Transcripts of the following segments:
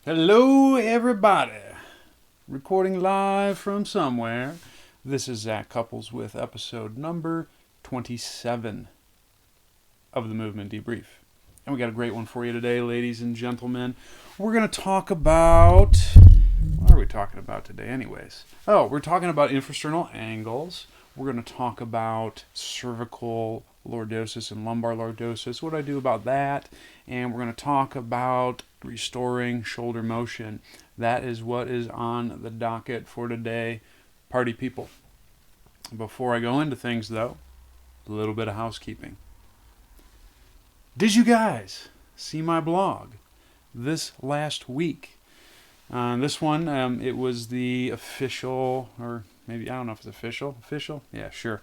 Hello, everybody. Recording live from somewhere. This is Zach Couples with episode number 27 of the Movement Debrief. And we got a great one for you today, ladies and gentlemen. We're going to talk about... What are we talking about today anyways? Oh, we're talking about infrasternal angles. We're going to talk about cervical lordosis and lumbar lordosis, what I do about that, and we're going to talk about restoring shoulder motion. That is what is on the docket for today, party people. Before I go into things, though, a little bit of housekeeping. Did you guys see my blog this last week? This one, it was the official, or maybe, I don't know if it's official. Official? Yeah, sure.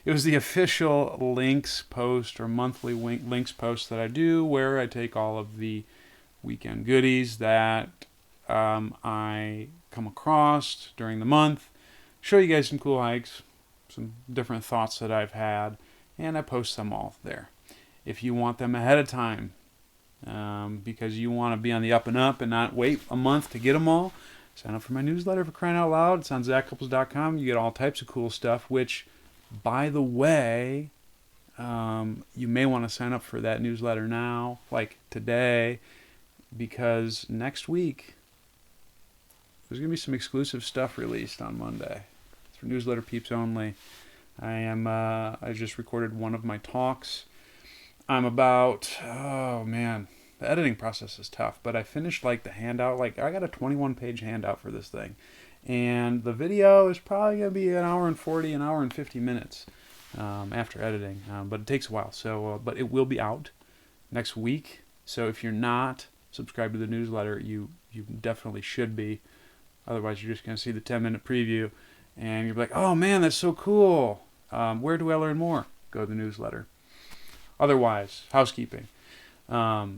It was the official links post or monthly links post that I do, where I take all of the weekend goodies that I come across during the month, show you guys some cool hikes, some different thoughts that I've had, and I post them all there. If you want them ahead of time, because you want to be on the up and up and not wait a month to get them all, sign up for my newsletter, for crying out loud. It's on zachcouples.com. You get all types of cool stuff, which, by the way, you may want to sign up for that newsletter now, like today, because next week there's going to be some exclusive stuff released on Monday. It's for newsletter peeps only. I just recorded one of my talks. I'm about, oh man, the editing process is tough, but I finished like the handout. Like, I got a 21-page handout for this thing, and the video is probably going to be an hour and 40, an hour and 50 minutes after editing, but it takes a while. So, but it will be out next week. So if you're not subscribed to the newsletter, you definitely should be. Otherwise, you're just going to see the 10-minute preview, and you're like, oh man, that's so cool. Where do I learn more? Go to the newsletter. Otherwise, housekeeping. How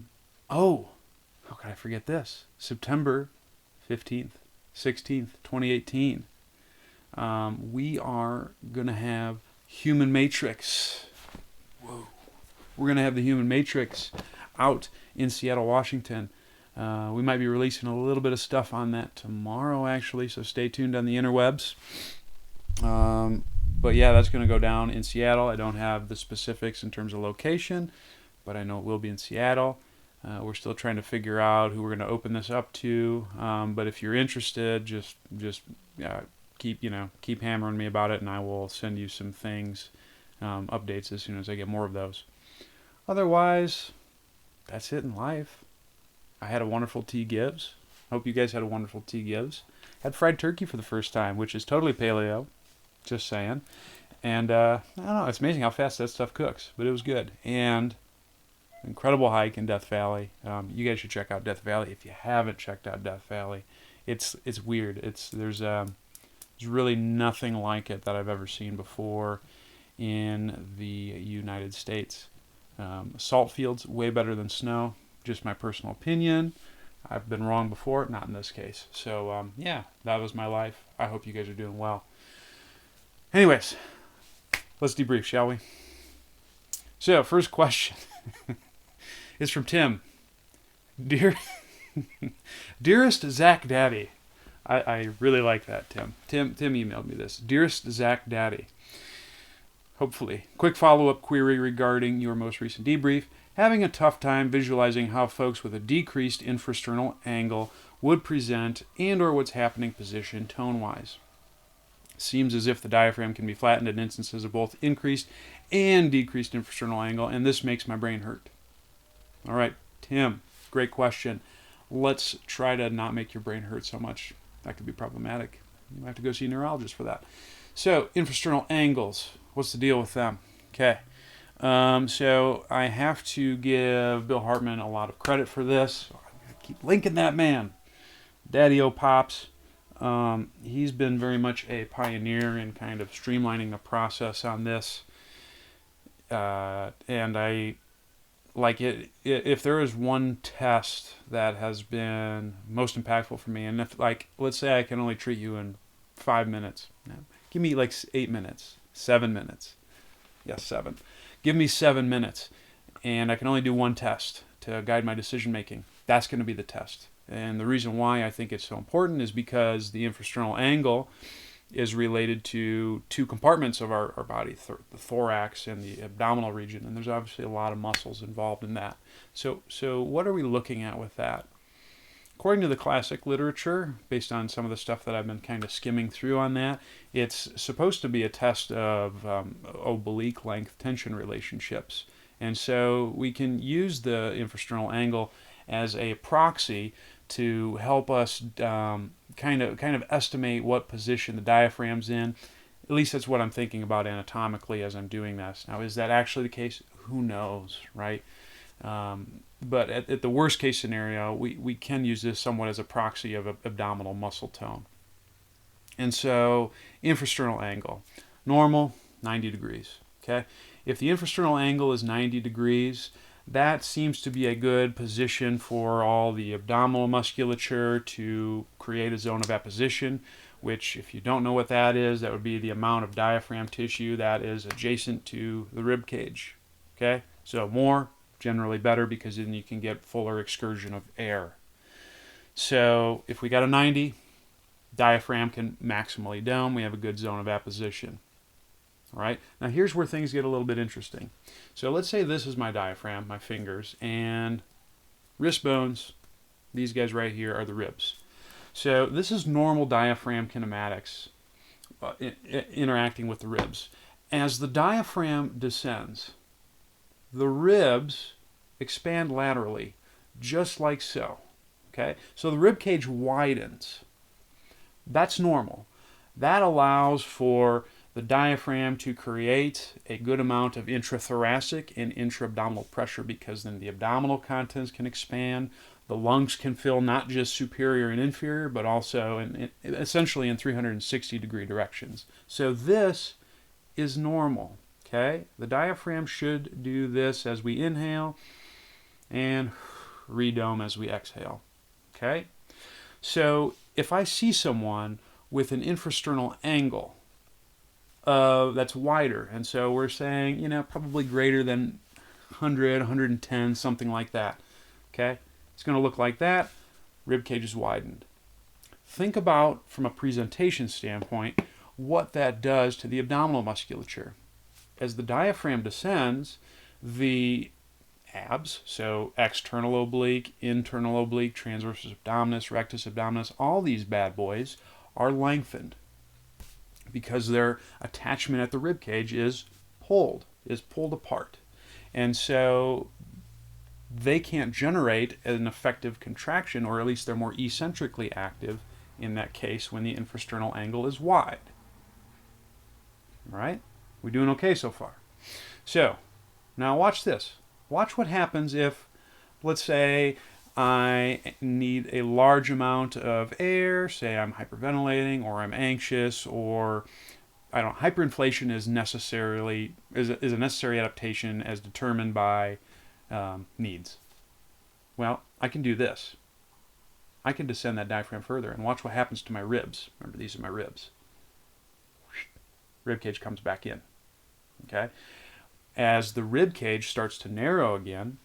could I forget this? September 15th, 16th, 2018. We are going to have Human Matrix. Whoa. We're going to have the Human Matrix out in Seattle, Washington. We might be releasing a little bit of stuff on that tomorrow, actually, so stay tuned on the interwebs. But yeah, that's going to go down in Seattle. I don't have the specifics in terms of location, but I know it will be in Seattle. We're still trying to figure out who we're going to open this up to. But if you're interested, just keep hammering me about it, and I will send you some things, updates as soon as I get more of those. Otherwise, that's it in life. I had a wonderful tea gives. Hope you guys had a wonderful tea gives. Had fried turkey for the first time, which is totally paleo. Just saying. And I don't know, it's amazing how fast that stuff cooks, but it was good. And incredible hike in Death Valley. You guys should check out Death Valley if you haven't checked out Death Valley. It's weird. There's really nothing like it that I've ever seen before in the United States. Salt fields way better than snow. Just my personal opinion. I've been wrong before, not in this case. So yeah, that was my life. I hope you guys are doing well. Anyways, let's debrief, shall we? So, first question is from Tim. Dearest Zach Daddy. I really like that, Tim. Tim emailed me this. Dearest Zach Daddy. Hopefully. Quick follow-up query regarding your most recent debrief. Having a tough time visualizing how folks with a decreased infrasternal angle would present and or what's happening position tone-wise. Seems as if the diaphragm can be flattened in instances of both increased and decreased infrasternal angle, and this makes my brain hurt. All right, Tim, great question. Let's try to not make your brain hurt so much. That could be problematic. You might have to go see a neurologist for that. So, infrasternal angles. What's the deal with them? Okay. So I have to give Bill Hartman a lot of credit for this. I keep linking that man. Daddy-o Pops. He's been very much a pioneer in kind of streamlining the process on this. And I like it. If there is one test that has been most impactful for me, and if, like, let's say I can only treat you in 5 minutes, give me like 8 minutes, 7 minutes. Yes, 7. Give me 7 minutes, and I can only do one test to guide my decision making. That's going to be the test. And the reason why I think it's so important is because the infrasternal angle is related to two compartments of our body, the thorax and the abdominal region, and there's obviously a lot of muscles involved in that. So what are we looking at with that? According to the classic literature, based on some of the stuff that I've been kind of skimming through on that, it's supposed to be a test of oblique length tension relationships. And so we can use the infrasternal angle as a proxy to help us kind of estimate what position the diaphragm's in. At least that's what I'm thinking about anatomically as I'm doing this. Now, is that actually the case? Who knows, right? But at the worst case scenario, we can use this somewhat as a proxy of abdominal muscle tone. And so, infrasternal angle. Normal, 90 degrees. Okay? If the infrasternal angle is 90 degrees, that seems to be a good position for all the abdominal musculature to create a zone of apposition, which, if you don't know what that is, that would be the amount of diaphragm tissue that is adjacent to the rib cage. Okay? So more, generally better, because then you can get fuller excursion of air. So if we got a 90, diaphragm can maximally dome, we have a good zone of apposition. All right, now here's where things get a little bit interesting. So let's say this is my diaphragm, my fingers, and wrist bones, these guys right here are the ribs. So this is normal diaphragm kinematics interacting with the ribs. As the diaphragm descends, the ribs expand laterally, just like so. Okay, so the rib cage widens. That's normal. That allows for the diaphragm to create a good amount of intrathoracic and intra-abdominal pressure, because then the abdominal contents can expand, the lungs can fill not just superior and inferior, but also essentially in 360 degree directions. So this is normal. Okay, the diaphragm should do this as we inhale and redome as we exhale. Okay, so if I see someone with an infrasternal angle that's wider, and so we're saying, probably greater than 100, 110, something like that. Okay, it's going to look like that. Rib cage is widened. Think about, from a presentation standpoint, what that does to the abdominal musculature. As the diaphragm descends, the abs, so external oblique, internal oblique, transversus abdominis, rectus abdominis, all these bad boys are lengthened because their attachment at the rib cage is pulled apart. And so they can't generate an effective contraction, or at least they're more eccentrically active in that case when the infrasternal angle is wide. All right? We're doing okay so far. So, now watch this. Watch what happens if, let's say, I need a large amount of air, say I'm hyperventilating or I'm anxious, or hyperinflation is a necessary adaptation as determined by needs. Well, I can do this. I can descend that diaphragm further and watch what happens to my ribs. Remember, these are my ribs. Rib cage comes back in. Okay? As the rib cage starts to narrow again,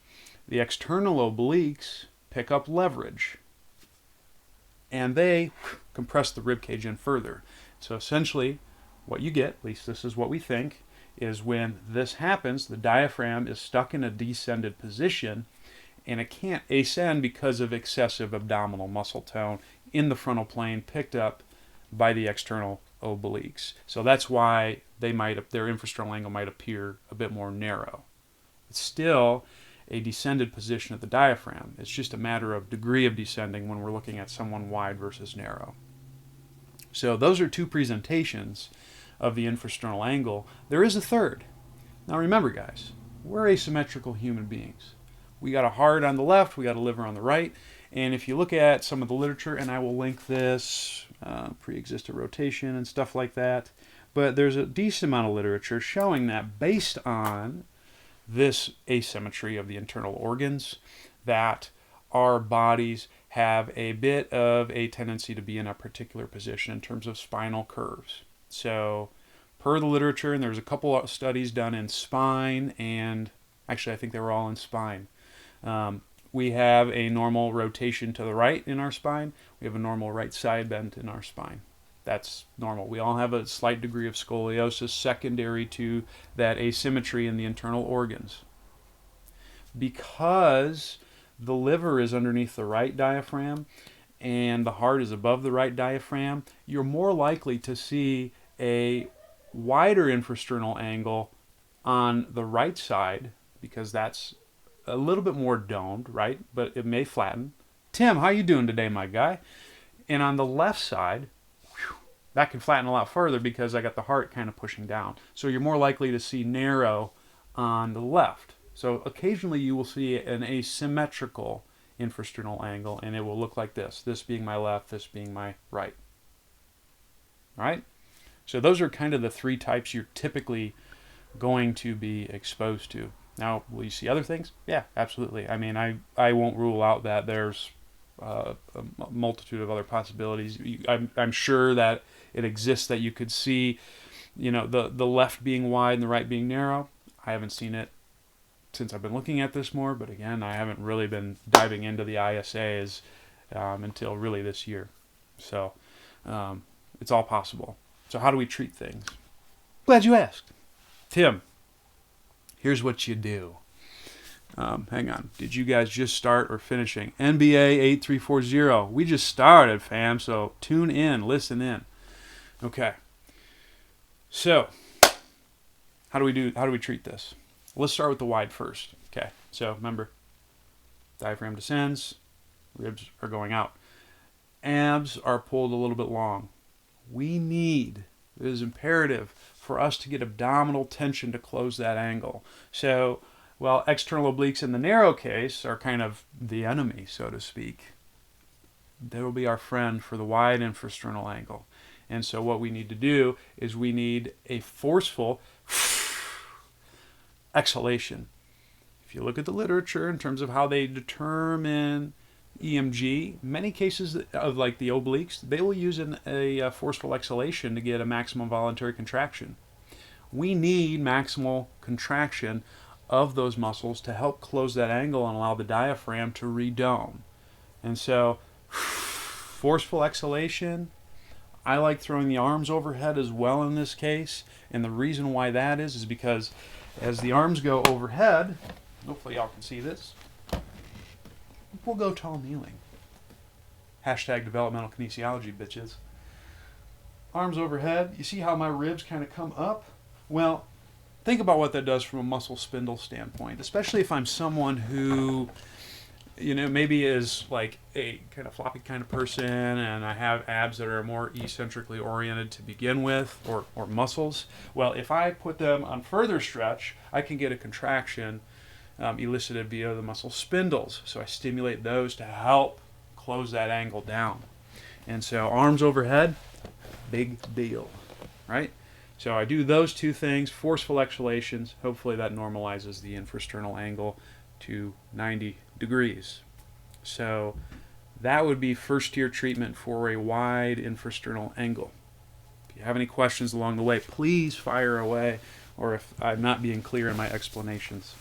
the external obliques pick up leverage, and they compress the rib cage in further. So essentially, what you get, at least this is what we think, is when this happens, the diaphragm is stuck in a descended position, and it can't ascend because of excessive abdominal muscle tone in the frontal plane picked up by the external obliques. So that's why their infrasternal angle might appear a bit more narrow. It's still a descended position of the diaphragm. It's just a matter of degree of descending when we're looking at someone wide versus narrow. So those are two presentations of the infrasternal angle. There is a third. Now remember, guys, we're asymmetrical human beings. We got a heart on the left, we got a liver on the right, and if you look at some of the literature, and I will link this, pre-existent rotation and stuff like that, but there's a decent amount of literature showing that based on this asymmetry of the internal organs, that our bodies have a bit of a tendency to be in a particular position in terms of spinal curves. So per the literature, and there's a couple of studies done in spine, and actually I think they were all in spine, we have a normal rotation to the right in our spine. We have a normal right side bend in our spine. That's normal. We all have a slight degree of scoliosis secondary to that asymmetry in the internal organs. Because the liver is underneath the right diaphragm and the heart is above the right diaphragm, you're more likely to see a wider infrasternal angle on the right side because that's a little bit more domed, right? But it may flatten. Tim, how you doing today, my guy? And on the left side, that can flatten a lot further because I got the heart kind of pushing down. So you're more likely to see narrow on the left. So occasionally you will see an asymmetrical infrasternal angle, and it will look like this. This being my left, this being my right. All right? So those are kind of the three types you're typically going to be exposed to. Now, will you see other things? Yeah, absolutely. I mean, I won't rule out that there's a multitude of other possibilities. I'm sure that it exists that you could see, the left being wide and the right being narrow. I haven't seen it since I've been looking at this more, but again, I haven't really been diving into the ISAs until really this year. So it's all possible. So how do we treat things? Glad you asked. Tim, here's what you do. Hang on. Did you guys just start or finishing? NBA 8340. We just started, fam, so tune in, listen in. Okay. So, how do we treat this? Let's start with the wide first. Okay. So, remember, diaphragm descends, ribs are going out. Abs are pulled a little bit long. It is imperative for us to get abdominal tension to close that angle. So, while external obliques in the narrow case are kind of the enemy, so to speak, they will be our friend for the wide infrasternal angle. And so what we need to do is we need a forceful exhalation. If you look at the literature in terms of how they determine EMG, many cases of like the obliques, they will use a forceful exhalation to get a maximum voluntary contraction. We need maximal contraction of those muscles to help close that angle and allow the diaphragm to redome. And so, forceful exhalation, I like throwing the arms overhead as well in this case. And the reason why that is because as the arms go overhead, hopefully y'all can see this, we'll go tall kneeling. Hashtag developmental kinesiology, bitches. Arms overhead, you see how my ribs kind of come up? Well, think about what that does from a muscle spindle standpoint, especially if I'm someone who, maybe is like a kind of floppy kind of person and I have abs that are more eccentrically oriented to begin with, or muscles. Well, if I put them on further stretch, I can get a contraction elicited via the muscle spindles. So I stimulate those to help close that angle down. And so arms overhead, big deal, right? So I do those two things, forceful exhalations. Hopefully that normalizes the infrasternal angle to 90 degrees. So that would be first tier treatment for a wide infrasternal angle. If you have any questions along the way, please fire away, or if I'm not being clear in my explanations.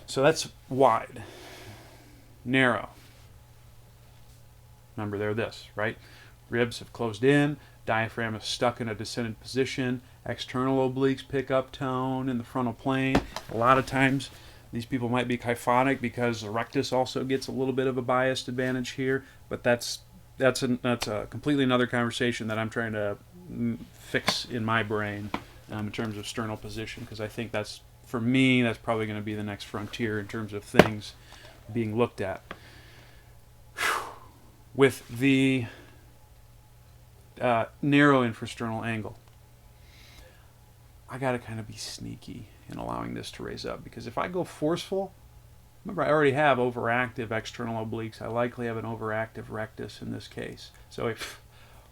So that's wide. Narrow. Remember, they're this, right? Ribs have closed in, diaphragm is stuck in a descended position, external obliques pick up tone in the frontal plane. A lot of times these people might be kyphonic because the rectus also gets a little bit of a biased advantage here, but that's a completely another conversation that I'm trying to fix in my brain in terms of sternal position, because I think that's, for me, that's probably going to be the next frontier in terms of things being looked at. With the narrow infrasternal angle, I got to kind of be sneaky in allowing this to raise up, because if I go forceful, remember I already have overactive external obliques, I likely have an overactive rectus in this case. So if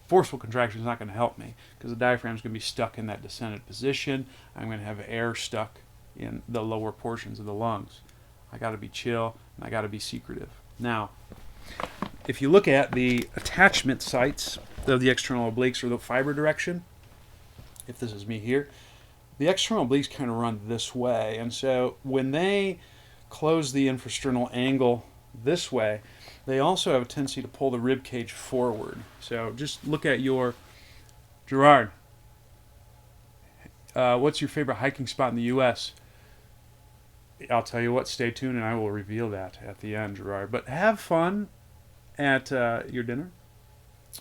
forceful contraction is not going to help me, because the diaphragm is going to be stuck in that descended position, I'm going to have air stuck in the lower portions of the lungs. I got to be chill and I got to be secretive. Now, if you look at the attachment sites of the external obliques or the fiber direction, if this is me here, the external obliques kind of run this way. And so when they close the infrasternal angle this way, they also have a tendency to pull the rib cage forward. So just look at your Gerard. What's your favorite hiking spot in the U.S.? I'll tell you what, stay tuned and I will reveal that at the end, Gerard. But have fun at your dinner.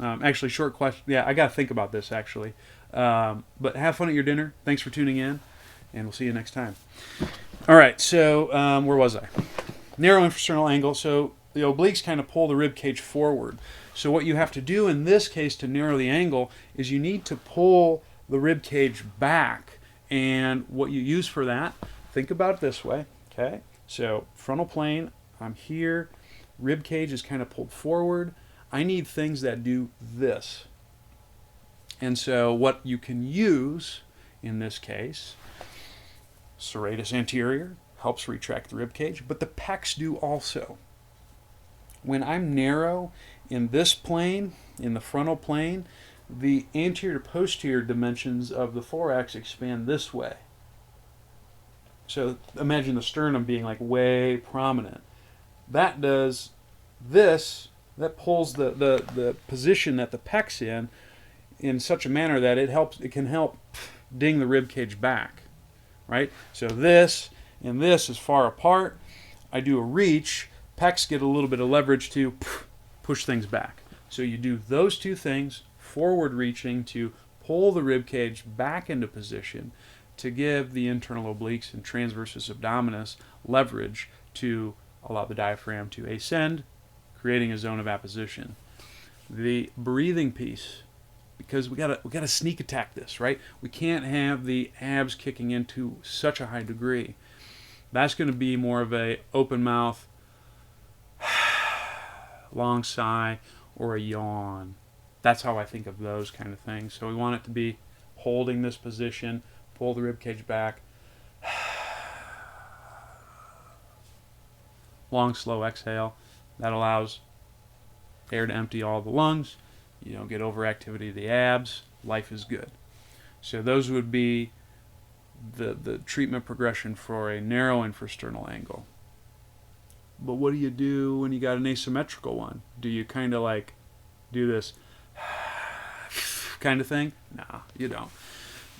Actually, short question. Yeah, I got to think about this, actually. But have fun at your dinner. Thanks for tuning in, and we'll see you next time. All right, so where was I? Narrow infrasternal angle. So the obliques kind of pull the rib cage forward. So what you have to do in this case to narrow the angle is you need to pull the rib cage back. And what you use for that, think about it this way, okay? So frontal plane, I'm here. Rib cage is kind of pulled forward. I need things that do this. And so what you can use in this case, serratus anterior helps retract the rib cage, but the pecs do also. When I'm narrow in this plane, in the frontal plane, the anterior to posterior dimensions of the thorax expand this way. So imagine the sternum being like way prominent. That does this, that pulls the position that the pec's in such a manner that it can help ding the rib cage back, right? So this and this is far apart. I do a reach, pecs get a little bit of leverage to push things back. So you do those two things, forward reaching to pull the rib cage back into position to give the internal obliques and transversus abdominis leverage to allow the diaphragm to ascend, creating a zone of apposition. The breathing piece, because we gotta sneak attack this, right? We can't have the abs kicking into such a high degree. That's going to be more of a open mouth, long sigh, or a yawn. That's how I think of those kind of things. So we want it to be holding this position, pull the rib cage back, long, slow exhale. That allows air to empty all the lungs. You don't get overactivity of the abs. Life is good. So those would be the treatment progression for a narrow infrasternal angle. But what do you do when you got an asymmetrical one? Do you kind of like do this kind of thing? No, you don't.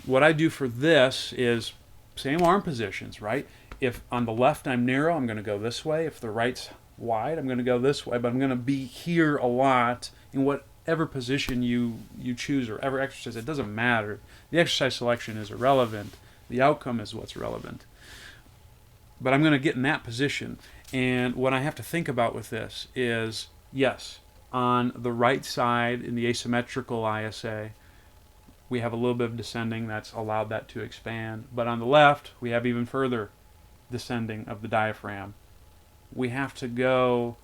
What I do for this is same arm positions, right? If on the left I'm narrow, I'm going to go this way. If the right's wide, I'm going to go this way. But I'm going to be here a lot in whatever position you choose or ever exercise. It doesn't matter. The exercise selection is irrelevant. The outcome is what's relevant. But I'm going to get in that position. And what I have to think about with this is, yes, on the right side in the asymmetrical ISA, we have a little bit of descending that's allowed that to expand. But on the left, we have even further descending of the diaphragm. We have to go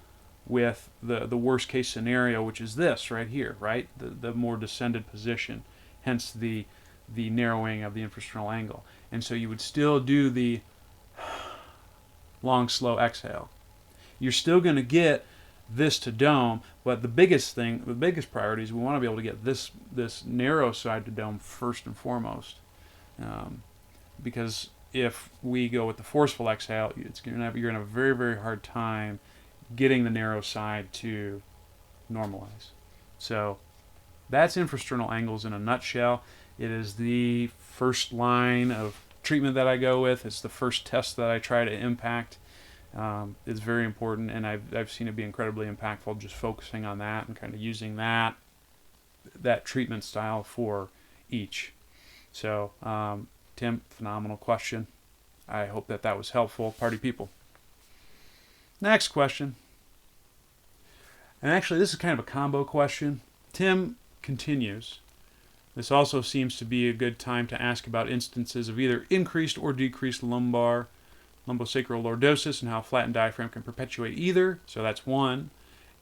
with the worst case scenario, which is this right here, right? The more descended position, hence the narrowing of the infrasternal angle. And so you would still do the long, slow exhale. You're still going to get this to dome, but the biggest priority is we want to be able to get this narrow side to dome first and foremost. Because if we go with the forceful exhale, you're going to have a very, very hard time getting the narrow side to normalize. So that's infrasternal angles in a nutshell. It is the first line of treatment that I go with. It's the first test that I try to impact. It's very important, and I've seen it be incredibly impactful just focusing on that and kind of using that treatment style for each. So, Tim, phenomenal question. I hope that was helpful. Party people. Next question. And actually, this is kind of a combo question. Tim continues. This also seems to be a good time to ask about instances of either increased or decreased lumbosacral lordosis and how flattened diaphragm can perpetuate either. So that's one.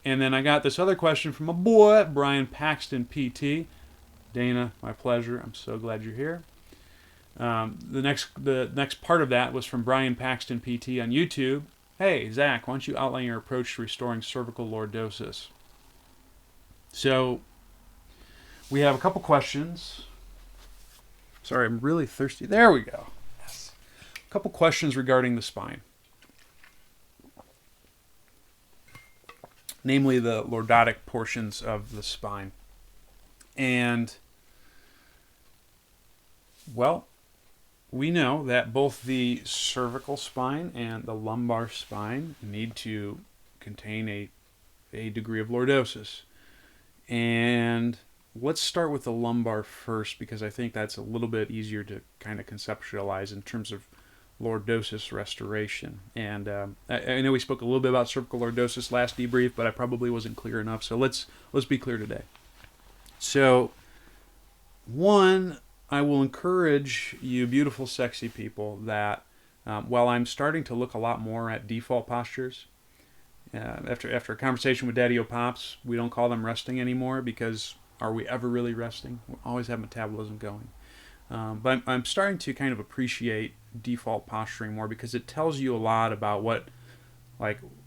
And then I got this other question from a boy, Brian Paxton, PT. Dana, my pleasure. I'm so glad you're here. The next part of that was from Brian Paxton, PT on YouTube. Hey, Zach, why don't you outline your approach to restoring cervical lordosis? So we have a couple questions. Sorry, I'm really thirsty. There we go. Yes. A couple questions regarding the spine. namely the lordotic portions of the spine. And, well, we know that both the cervical spine and the lumbar spine need to contain a degree of lordosis. And let's start with the lumbar first, because I think that's a little bit easier to kind of conceptualize in terms of lordosis restoration. And I know we spoke a little bit about cervical lordosis last debrief, but I probably wasn't clear enough. So let's be clear today. So, one, I will encourage you beautiful, sexy people that while I'm starting to look a lot more at default postures, after a conversation with Daddy O'Pops, we don't call them resting anymore, because are we ever really resting? We always have metabolism going. But I'm starting to kind of appreciate default posturing more, because it tells you a lot about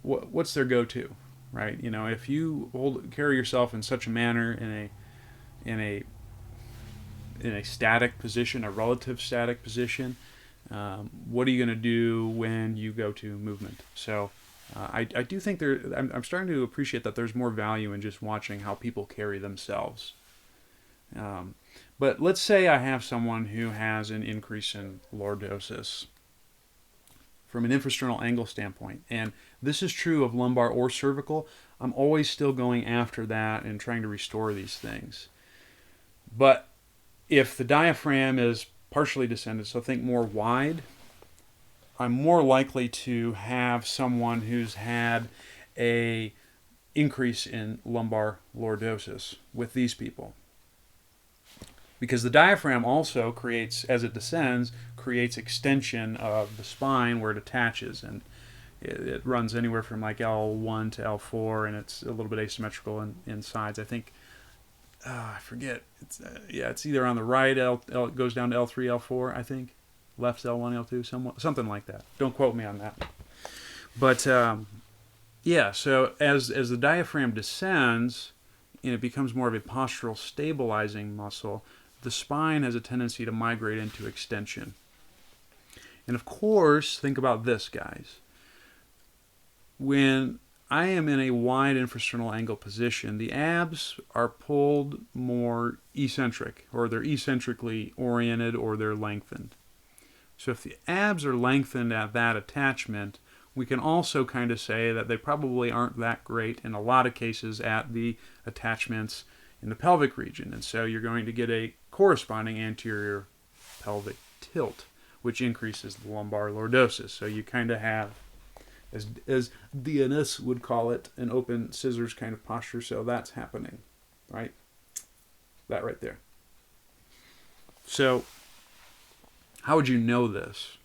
what's their go-to, right? You know, if you carry yourself in such a manner in a static position, a relative static position, what are you going to do when you go to movement? So I do think I'm starting to appreciate that there's more value in just watching how people carry themselves. But let's say I have someone who has an increase in lordosis from an infrasternal angle standpoint, and this is true of lumbar or cervical. I'm always still going after that and trying to restore these things. But if the diaphragm is partially descended, so think more wide, I'm more likely to have someone who's had a increase in lumbar lordosis with these people. Because the diaphragm also creates, as it descends, creates extension of the spine where it attaches, and it runs anywhere from like L1 to L4, and it's a little bit asymmetrical in sides. I think, I forget. It's either on the right, it goes down to L3, L4, I think. Left's L1, L2, something like that. Don't quote me on that. But, so as the diaphragm descends, and it becomes more of a postural stabilizing muscle, the spine has a tendency to migrate into extension. And of course, think about this, guys. When I am in a wide infrasternal angle position, the abs are pulled more eccentric, or they're eccentrically oriented, or they're lengthened. So if the abs are lengthened at that attachment, we can also kind of say that they probably aren't that great in a lot of cases at the attachments in the pelvic region. And so you're going to get a corresponding anterior pelvic tilt, which increases the lumbar lordosis. So you kind of have, as DNS would call it, an open scissors kind of posture. So that's happening, right? That right there. So how would you know this,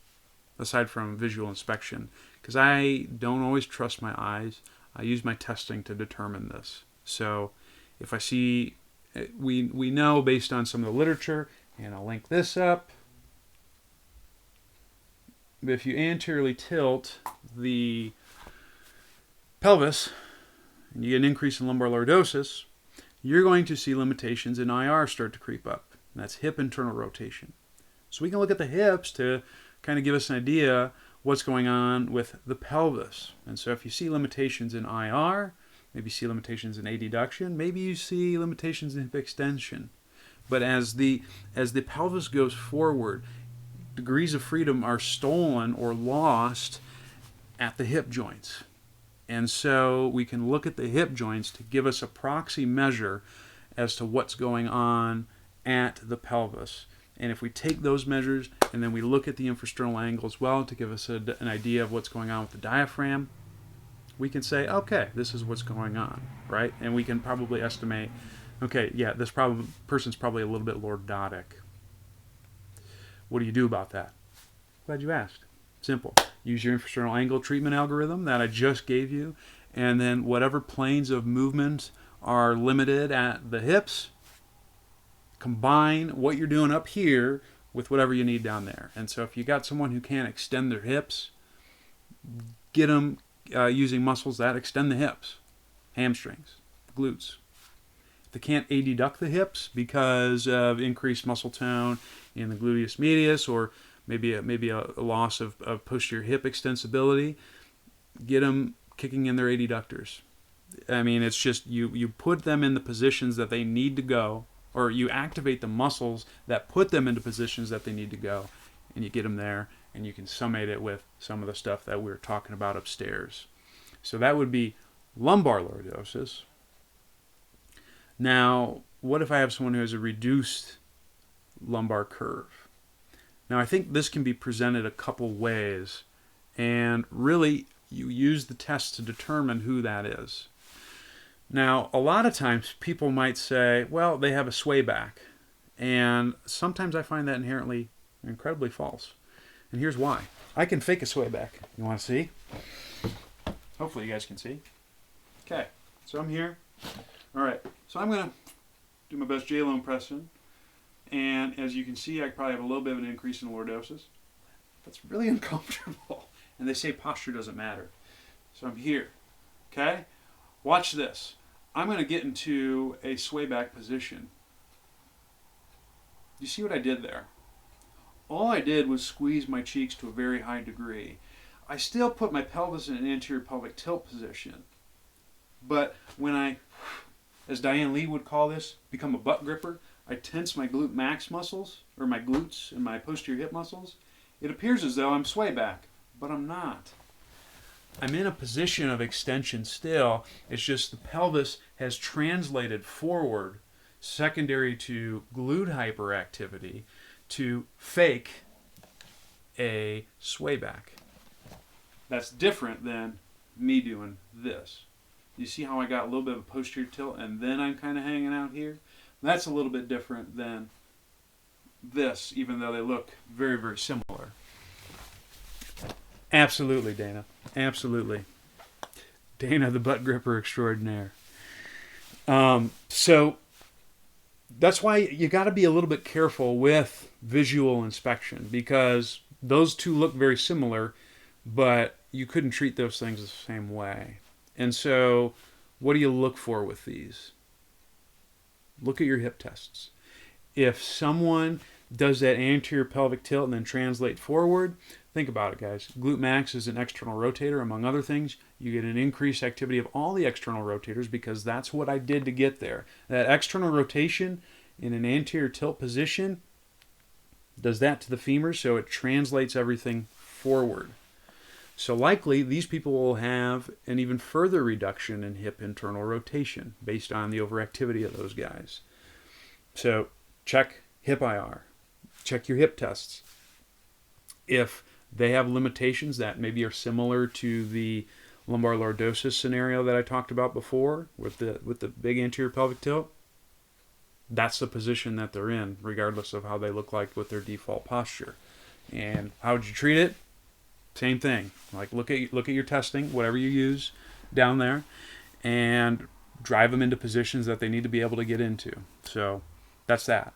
aside from visual inspection? Because I don't always trust my eyes. I use my testing to determine this. So if I see, we know based on some of the literature, and I'll link this up, but if you anteriorly tilt the pelvis and you get an increase in lumbar lordosis, you're going to see limitations in IR start to creep up. And that's hip internal rotation. So we can look at the hips to kind of give us an idea what's going on with the pelvis. And so if you see limitations in IR, maybe you see limitations in adduction, maybe you see limitations in hip extension. But as the pelvis goes forward, degrees of freedom are stolen or lost at the hip joints. And so we can look at the hip joints to give us a proxy measure as to what's going on at the pelvis. And if we take those measures and then we look at the infrasternal angle as well to give us an idea of what's going on with the diaphragm, we can say, okay, this is what's going on, right? And we can probably estimate, okay, yeah, this person's probably a little bit lordotic. What do you do about that? Glad you asked. Simple. Use your infrasternal angle treatment algorithm that I just gave you, and then whatever planes of movement are limited at the hips, combine what you're doing up here with whatever you need down there. And so if you got someone who can't extend their hips, get them using muscles that extend the hips, hamstrings, glutes. If they can't adduct the hips because of increased muscle tone in the gluteus medius, or maybe a loss of posterior hip extensibility, get them kicking in their adductors. I mean, it's just you put them in the positions that they need to go, or you activate the muscles that put them into positions that they need to go, and you get them there, and you can summate it with some of the stuff that we were talking about upstairs. So that would be lumbar lordosis. Now, what if I have someone who has a reduced lumbar curve? Now, I think this can be presented a couple ways, and really, you use the test to determine who that is. Now, a lot of times people might say, well, they have a sway back. And sometimes I find that inherently incredibly false. And here's why. I can fake a sway back. You want to see? Hopefully you guys can see. Okay, so I'm here. All right, so I'm going to do my best J-Lo pressing. And as you can see, I probably have a little bit of an increase in lordosis. That's really uncomfortable. And they say posture doesn't matter. So I'm here. Okay? Watch this. I'm going to get into a sway back position. You see what I did there? All I did was squeeze my cheeks to a very high degree. I still put my pelvis in an anterior pelvic tilt position. But when I, as Diane Lee would call this, become a butt gripper, I tense my glute max muscles, or my glutes and my posterior hip muscles. It appears as though I'm sway back, but I'm not. I'm in a position of extension still. It's just the pelvis has translated forward, secondary to glute hyperactivity, to fake a sway back. That's different than me doing this. You see how I got a little bit of a posterior tilt and then I'm kind of hanging out here? That's a little bit different than this, even though they look very, very similar. Absolutely, Dana. Absolutely. Dana, the butt gripper extraordinaire. So that's why you got to be a little bit careful with visual inspection, because those two look very similar, but you couldn't treat those things the same way. And so what do you look for with these? Look at your hip tests. If someone does that anterior pelvic tilt and then translate forward, think about it, guys. Glute max is an external rotator, among other things. You get an increased activity of all the external rotators because that's what I did to get there. That external rotation in an anterior tilt position does that to the femur, so it translates everything forward. So likely, these people will have an even further reduction in hip internal rotation based on the overactivity of those guys. So check hip IR. Check your hip tests. If they have limitations that maybe are similar to the lumbar lordosis scenario that I talked about before with the big anterior pelvic tilt, that's the position that they're in, regardless of how they look like with their default posture. And how would you treat it? Same thing. Like look at your testing, whatever you use down there, and drive them into positions that they need to be able to get into. So that's that.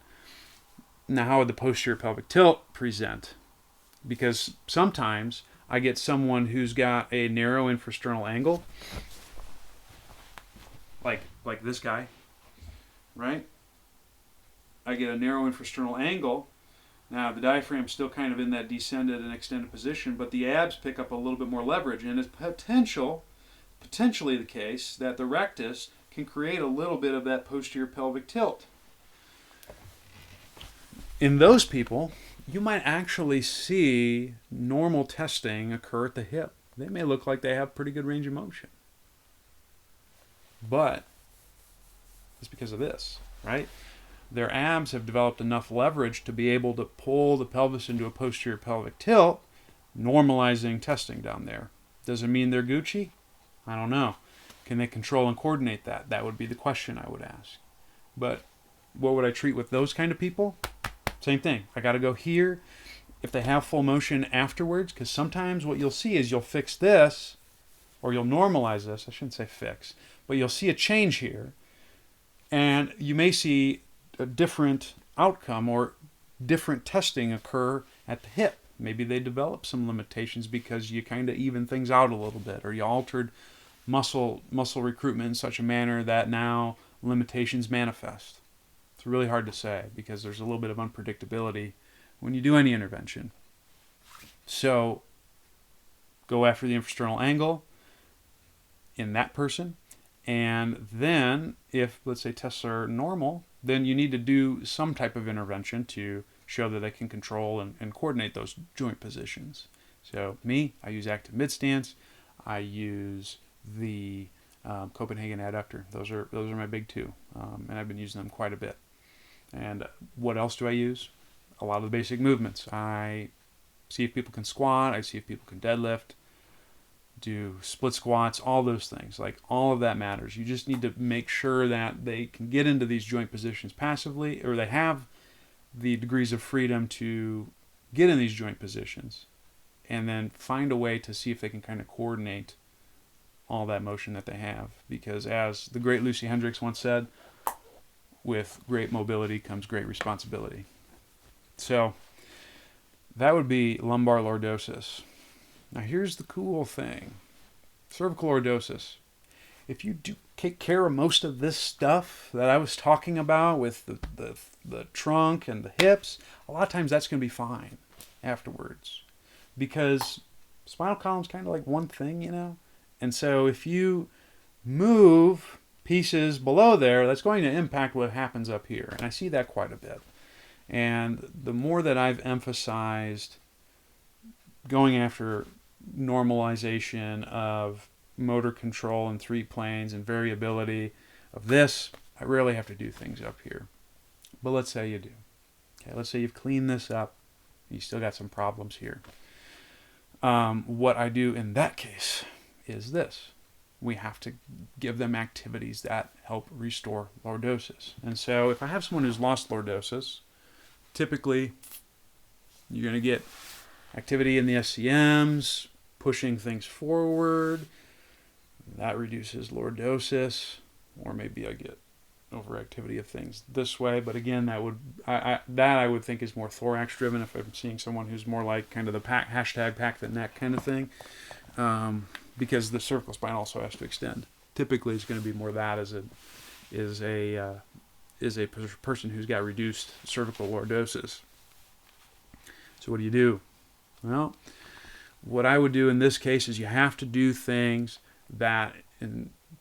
Now, how would the posterior pelvic tilt present? Because sometimes I get someone who's got a narrow infrasternal angle, like this guy, right? I get a narrow infrasternal angle. Now, the diaphragm's still kind of in that descended and extended position, but the abs pick up a little bit more leverage, and it's potentially the case that the rectus can create a little bit of that posterior pelvic tilt. In those people, you might actually see normal testing occur at the hip. They may look like they have pretty good range of motion. But it's because of this, right? Their abs have developed enough leverage to be able to pull the pelvis into a posterior pelvic tilt, normalizing testing down there. Does it mean they're Gucci? I don't know. Can they control and coordinate that? That would be the question I would ask. But what would I treat with those kind of people? Same thing. I got to go here. If they have full motion afterwards, because sometimes what you'll see is you'll fix this, or you'll normalize this. I shouldn't say fix, but you'll see a change here, and you may see a different outcome or different testing occur at the hip. Maybe they develop some limitations because you kind of even things out a little bit, or you altered muscle recruitment in such a manner that now limitations manifest. It's really hard to say because there's a little bit of unpredictability when you do any intervention. So go after the infrasternal angle in that person, And then if, let's say, tests are normal, then you need to do some type of intervention to show that they can control and coordinate those joint positions. So I use active mid stance. I use the Copenhagen adductor. Those are my big two, and I've been using them quite a bit. And what else do I use? A lot of the basic movements. I see if people can squat. I see if people can deadlift, do split squats, all those things. Like, all of that matters. You just need to make sure that they can get into these joint positions passively, or they have the degrees of freedom to get in these joint positions, and then find a way to see if they can kind of coordinate all that motion that they have. Because as the great Lucy Hendricks once said, with great mobility comes great responsibility. So that would be lumbar lordosis. Now here's the cool thing. Cervical lordosis. If you do take care of most of this stuff that I was talking about with the trunk and the hips, a lot of times that's going to be fine afterwards. Because spinal column's kind of like one thing, you know? And so if you move pieces below there, that's going to impact what happens up here. And I see that quite a bit. And the more that I've emphasized going after normalization of motor control in 3 planes and variability of this, I rarely have to do things up here. But let's say you do. Okay, let's say you've cleaned this up. You still got some problems here. What I do in that case is this. We have to give them activities that help restore lordosis. And so if I have someone who's lost lordosis, typically you're going to get activity in the SCMs, pushing things forward. That reduces lordosis. Or maybe I get overactivity of things this way. But again, that I would think is more thorax driven if I'm seeing someone who's more like kind of the pack the neck kind of thing. Because the cervical spine also has to extend. Typically, it's going to be more that as a person who's got reduced cervical lordosis. So what do? Well, what I would do in this case is you have to do things that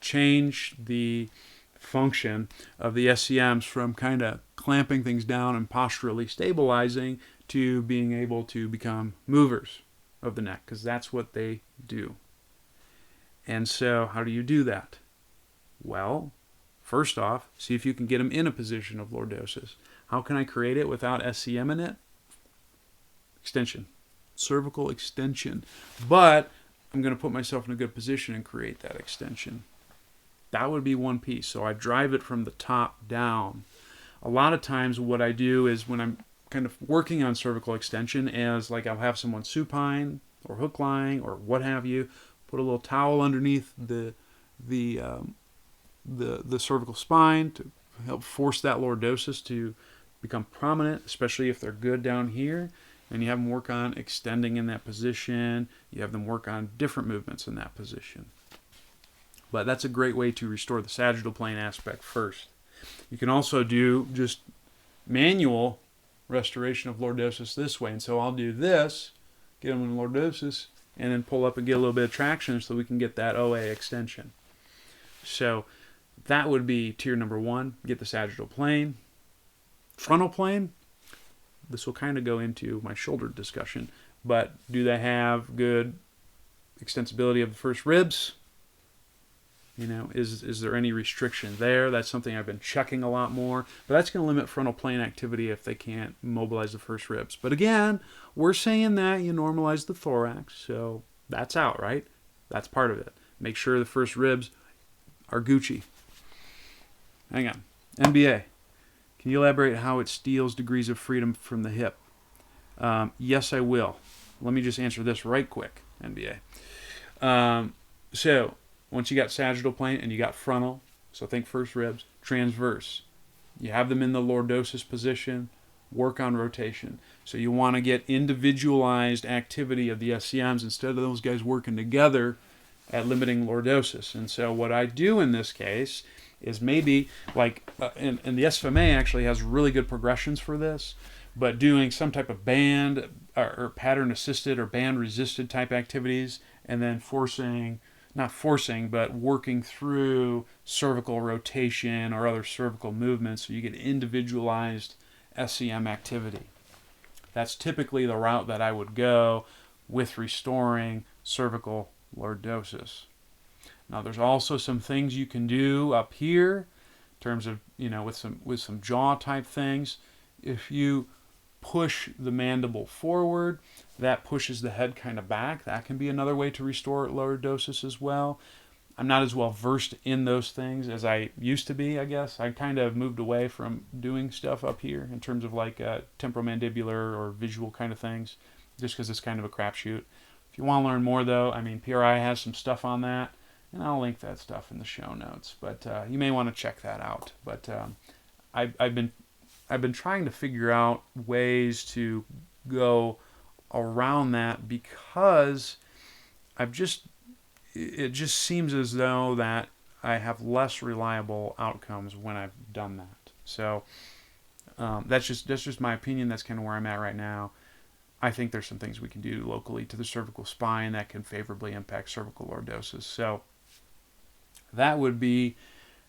change the function of the SCMs from kind of clamping things down and posturally stabilizing to being able to become movers of the neck, because that's what they do. And so how do you do that? Well, first off, see if you can get them in a position of lordosis. How can I create it without SCM in it? Extension. Cervical extension. But I'm going to put myself in a good position and create that extension. That would be one piece. So I drive it from the top down. A lot of times what I do is when I'm kind of working on cervical extension is like I'll have someone supine or hook lying or what have you, put a little towel underneath the cervical spine to help force that lordosis to become prominent, especially if they're good down here. And you have them work on extending in that position. You have them work on different movements in that position. But that's a great way to restore the sagittal plane aspect first. You can also do just manual restoration of lordosis this way. And so I'll do this, get them in lordosis, and then pull up and get a little bit of traction so we can get that OA extension. So that would be tier number 1, get the sagittal plane. Frontal plane, this will kind of go into my shoulder discussion, but do they have good extensibility of the first ribs? You know, is there any restriction there? That's something I've been checking a lot more, but that's going to limit frontal plane activity if they can't mobilize the first ribs. But again, we're saying that you normalize the thorax, so that's out, right? That's part of it. Make sure the first ribs are Gucci. Hang on. NBA. Can you elaborate how it steals degrees of freedom from the hip? Yes, I will. Let me just answer this right quick, NBA. So once you got sagittal plane and you got frontal, so think first ribs, transverse. You have them in the lordosis position, work on rotation. So you want to get individualized activity of the SCMs instead of those guys working together at limiting lordosis. And so what I do in this case is maybe like, and the SFMA actually has really good progressions for this, but doing some type of band or pattern assisted or band resisted type activities, and then forcing not forcing, but working through cervical rotation or other cervical movements so you get individualized SCM activity. That's typically the route that I would go with restoring cervical lordosis. Now, there's also some things you can do up here in terms of, with some jaw type things. If you push the mandible forward, that pushes the head kind of back. That can be another way to restore lordosis as well. I'm not as well versed in those things as I used to be, I guess. I kind of moved away from doing stuff up here in terms of like temporomandibular or visual kind of things, just because it's kind of a crapshoot. If you want to learn more, though, I mean, PRI has some stuff on that, and I'll link that stuff in the show notes. But you may want to check that out. But I've been trying to figure out ways to go around that because it just seems as though that I have less reliable outcomes when I've done that. So that's just my opinion. That's kind of where I'm at right now. I think there's some things we can do locally to the cervical spine that can favorably impact cervical lordosis. So that would be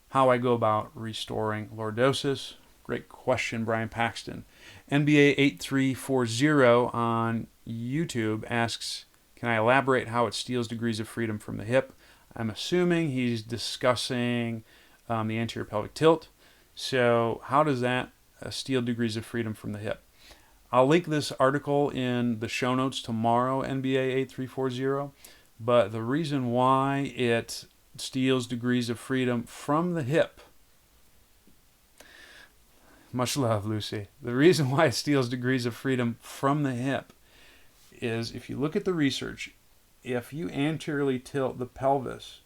how I go about restoring lordosis. Great question, Brian Paxton. NBA8340 on YouTube asks, can I elaborate how it steals degrees of freedom from the hip? I'm assuming he's discussing the anterior pelvic tilt. So how does that steal degrees of freedom from the hip? I'll link this article in the show notes tomorrow, NBA8340. But the reason why it steals degrees of freedom from the hip, much love, Lucy. The reason why it steals degrees of freedom from the hip is, if you look at the research, if you anteriorly tilt the pelvis,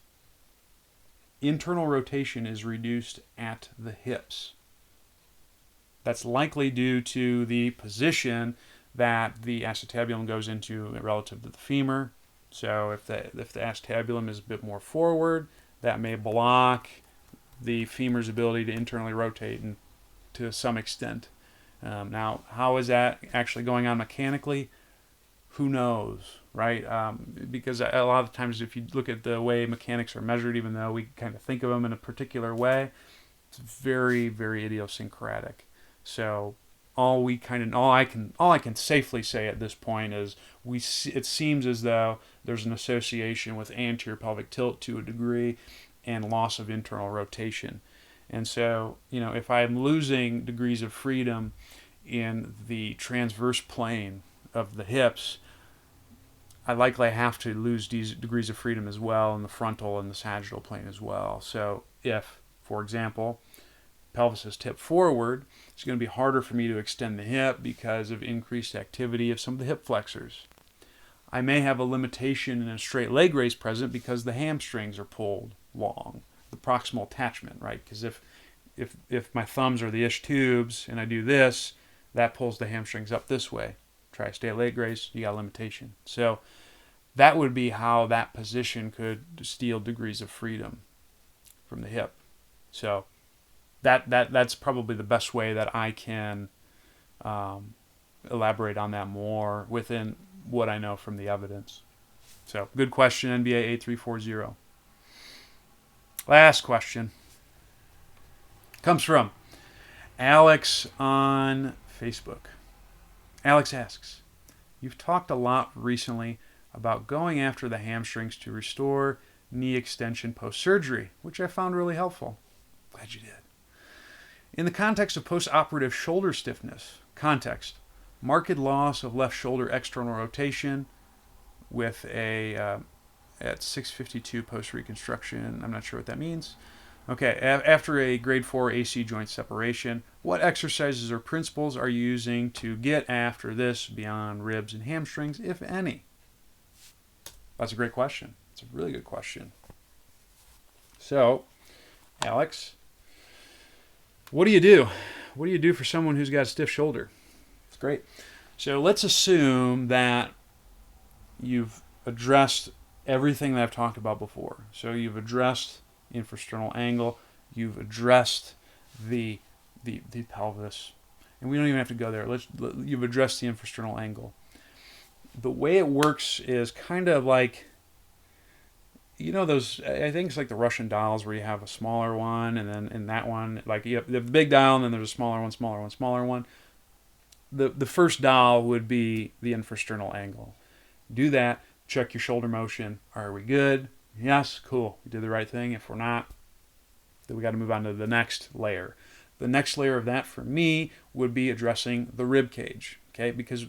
internal rotation is reduced at the hips. That's likely due to the position that the acetabulum goes into relative to the femur. So if the acetabulum is a bit more forward, that may block the femur's ability to internally rotate and to some extent. Now, how is that actually going on mechanically? Who knows, right? Because a lot of times, if you look at the way mechanics are measured, even though we kind of think of them in a particular way, it's very, very idiosyncratic. So all I can safely say at this point is it seems as though there's an association with anterior pelvic tilt to a degree and loss of internal rotation. And so, if I'm losing degrees of freedom in the transverse plane of the hips, I likely have to lose these degrees of freedom as well in the frontal and the sagittal plane as well. So if, for example, pelvis is tipped forward, it's going to be harder for me to extend the hip because of increased activity of some of the hip flexors. I may have a limitation in a straight leg raise present because the hamstrings are pulled long, the proximal attachment, right? Because if my thumbs are the ish tubes and I do this, that pulls the hamstrings up this way. Try a straight leg raise, you got a limitation. So that would be how that position could steal degrees of freedom from the hip. So that's probably the best way that I can elaborate on that more within what I know from the evidence. So good question, NBA 8340. Last question comes from Alex on Facebook. Alex asks, you've talked a lot recently about going after the hamstrings to restore knee extension post-surgery, which I found really helpful. Glad you did. In the context of post-operative shoulder stiffness, marked loss of left shoulder external rotation with at 652 post-reconstruction. I'm not sure what that means. Okay, after a grade 4 AC joint separation, what exercises or principles are you using to get after this beyond ribs and hamstrings, if any? That's a great question. It's a really good question. So, Alex, what do you do? What do you do for someone who's got a stiff shoulder? It's great. So let's assume that you've addressed everything that I've talked about before. So you've addressed infrasternal angle, you've addressed the pelvis, and we don't even have to go there. You've addressed the infrasternal angle. The way it works is kind of like you know those, I think it's like the Russian dials where you have a smaller one, and then in that one, like you have the big dial, and then there's a smaller one, smaller one, smaller one. The first dial would be the infrasternal angle. Do that, check your shoulder motion. Are we good? Yes, cool. We did the right thing. If we're not, then we got to move on to the next layer. The next layer of that for me would be addressing the rib cage. Okay, because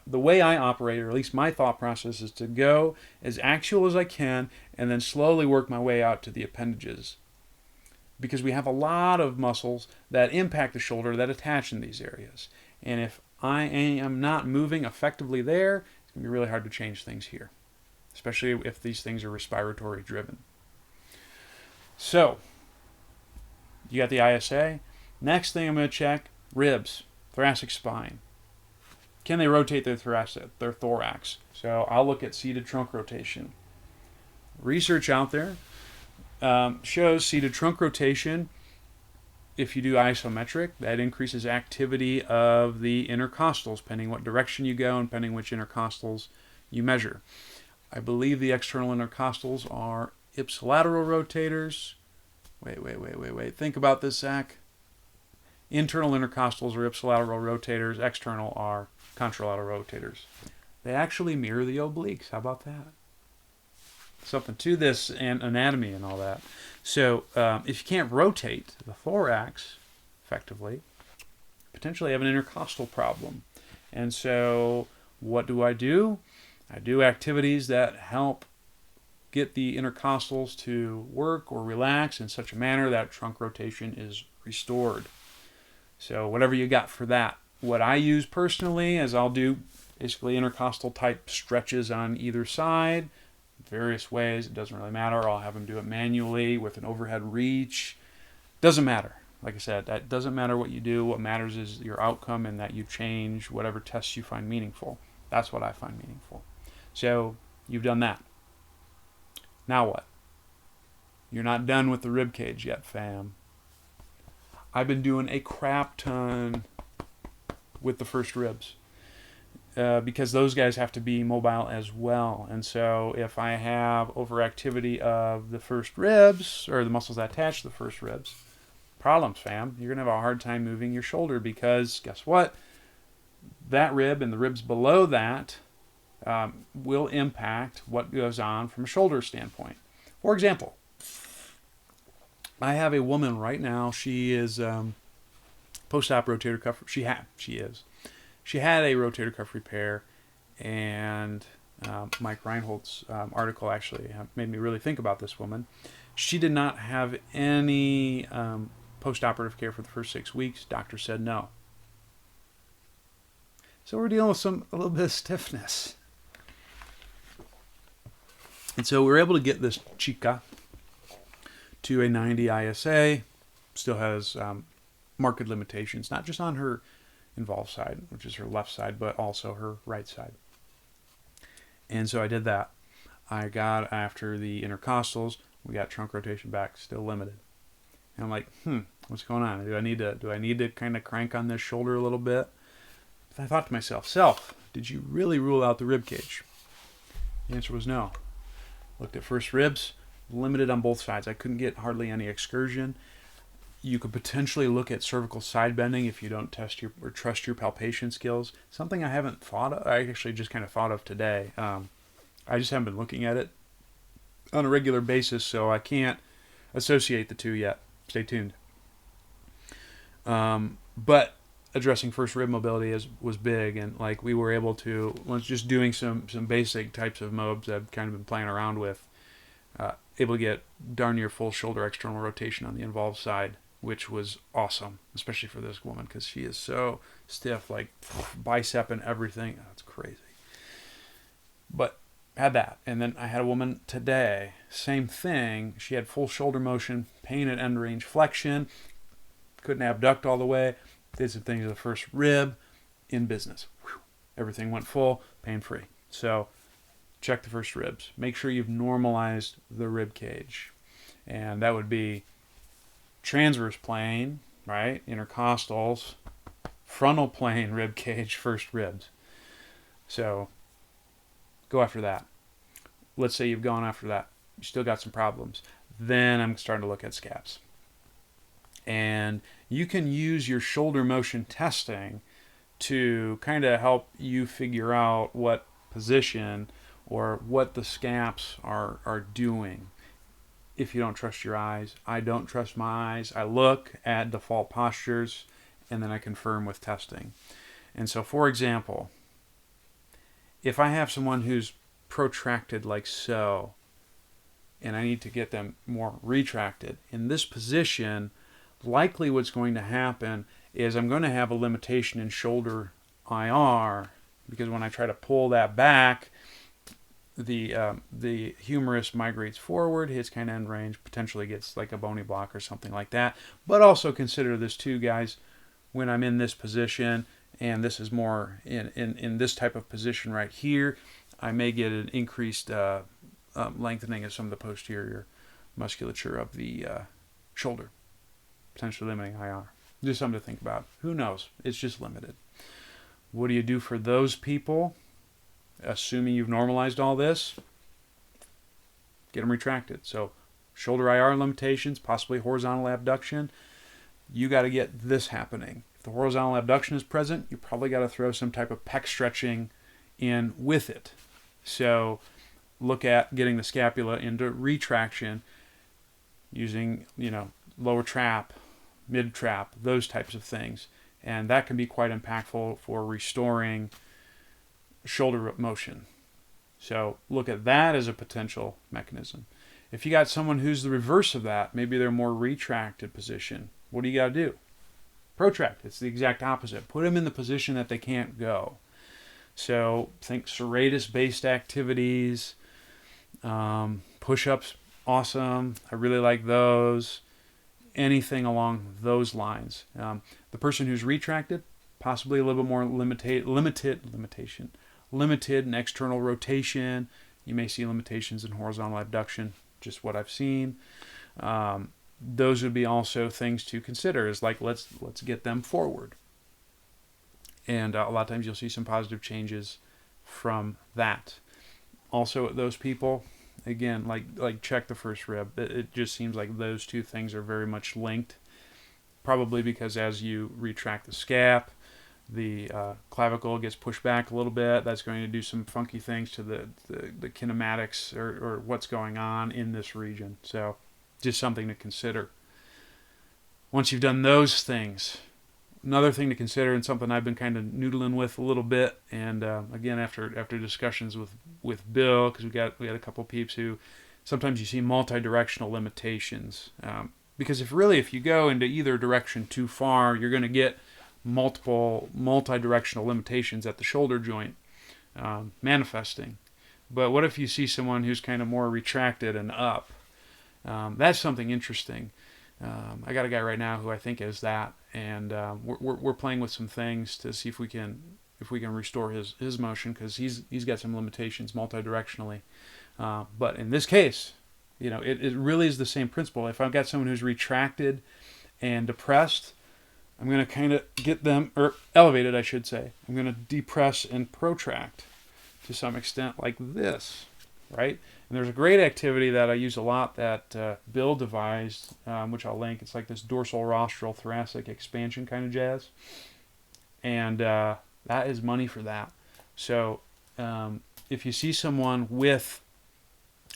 the way I operate, or at least my thought process, is to go as axial as I can and then slowly work my way out to the appendages. Because we have a lot of muscles that impact the shoulder that attach in these areas. And if I am not moving effectively there, it's going to be really hard to change things here, especially if these things are respiratory driven. So, you got the ISA. Next thing I'm going to check, ribs, thoracic spine. Can they rotate their thorax? So I'll look at seated trunk rotation. Research out there shows seated trunk rotation, if you do isometric, that increases activity of the intercostals, depending what direction you go and depending which intercostals you measure. I believe the external intercostals are ipsilateral rotators. Wait. Think about this, Zach. Internal intercostals are ipsilateral rotators. External are contralateral rotators. They actually mirror the obliques. How about that? Something to this and anatomy and all that. So if you can't rotate the thorax effectively, potentially have an intercostal problem. And so what do? I do activities that help get the intercostals to work or relax in such a manner that trunk rotation is restored. So whatever you got for that. What I use personally is I'll do basically intercostal type stretches on either side, various ways. It doesn't really matter. I'll have them do it manually with an overhead reach. Doesn't matter. Like I said, that doesn't matter what you do. What matters is your outcome and that you change whatever tests you find meaningful. That's what I find meaningful. So you've done that. Now what? You're not done with the rib cage yet, fam. I've been doing a crap ton with the first ribs because those guys have to be mobile as well. And so if I have overactivity of the first ribs, or the muscles that attach to the first ribs, problems, fam. You're going to have a hard time moving your shoulder because guess what? That rib and the ribs below that will impact what goes on from a shoulder standpoint. For example, I have a woman right now. She is post-op rotator cuff. She had a rotator cuff repair, and Mike Reinhold's article actually made me really think about this woman. She did not have any post-operative care for the first 6 weeks. Doctor said no. So we're dealing with a little bit of stiffness. And so we're able to get this chica to a 90 ISA. Still has marked limitations, not just on her involved side, which is her left side, but also her right side. And so I did that. I got after the intercostals. We got trunk rotation back, still limited. And I'm like, what's going on? Do I need to kind of crank on this shoulder a little bit? But I thought to myself, did you really rule out the rib cage? The answer was no. Looked at first ribs, limited on both sides. I couldn't get hardly any excursion. You could potentially look at cervical side bending if you don't test or trust your palpation skills. Something I haven't thought of. I actually just kind of thought of today. I just haven't been looking at it on a regular basis, so I can't associate the two yet. Stay tuned. But addressing first rib mobility was big, and like we were able to, once just doing some basic types of mobs that I've kind of been playing around with, able to get darn near full shoulder external rotation on the involved side, which was awesome, especially for this woman because she is so stiff, like bicep and everything. Oh, it's crazy. But had that, and then I had a woman today, same thing. She had full shoulder motion, pain at end range flexion, couldn't abduct all the way. Did some things to the first rib, in business. Whew. Everything went full, pain-free. So check the first ribs. Make sure you've normalized the rib cage. And that would be transverse plane, right? Intercostals, frontal plane rib cage, first ribs. So go after that. Let's say you've gone after that. you still got some problems. Then I'm starting to look at scaps. And you can use your shoulder motion testing to kind of help you figure out what position or what the scaps are doing. If you don't trust your eyes, I don't trust my eyes. I look at default postures and then I confirm with testing. And so, for example, if I have someone who's protracted like so, and I need to get them more retracted, in this position, likely what's going to happen is I'm going to have a limitation in shoulder IR, because when I try to pull that back, the humerus migrates forward, hits kind of end range, potentially gets like a bony block or something like that. But also consider this too, guys, when I'm in this position, and this is more in this type of position right here, I may get an increased lengthening of some of the posterior musculature of the shoulder, potentially limiting IR. Just something to think about. Who knows? It's just limited. What do you do for those people? Assuming you've normalized all this, get them retracted. So shoulder IR limitations, possibly horizontal abduction, you got to get this happening. If the horizontal abduction is present, you probably got to throw some type of pec stretching in with it. So look at getting the scapula into retraction using, lower trap, mid trap, those types of things. And that can be quite impactful for restoring shoulder motion. So look at that as a potential mechanism. If you got someone who's the reverse of that, maybe they're more retracted position, what do you got to do? Protract. It's the exact opposite. Put them in the position that they can't go. So think serratus-based activities, push-ups, awesome. I really like those. Anything along those lines. The person who's retracted, possibly a little bit more limited in external rotation. You may see limitations in horizontal abduction, just what I've seen. Those would be also things to consider, is like, let's get them forward. And a lot of times you'll see some positive changes from that. Also, those people, again, like check the first rib. It just seems like those two things are very much linked. Probably because as you retract the scap, the clavicle gets pushed back a little bit. That's going to do some funky things to the kinematics or what's going on in this region. So just something to consider. Once you've done those things, another thing to consider, and something I've been kind of noodling with a little bit, and again after discussions with Bill, because we had a couple peeps who sometimes you see multi-directional limitations, because if you go into either direction too far, you're going to get multiple multi-directional limitations at the shoulder joint manifesting. But what if you see someone who's kind of more retracted and up? That's something interesting. I got a guy right now who I think is that, and we're playing with some things to see if we can restore his motion, because he's got some limitations multi-directionally. But in this case, it really is the same principle. If I've got someone who's retracted and depressed, I'm going to kind of get them, or elevated, I should say. I'm going to depress and protract to some extent like this, right? And there's a great activity that I use a lot that Bill devised, which I'll link. It's like this dorsal rostral thoracic expansion kind of jazz. And that is money for that. So if you see someone with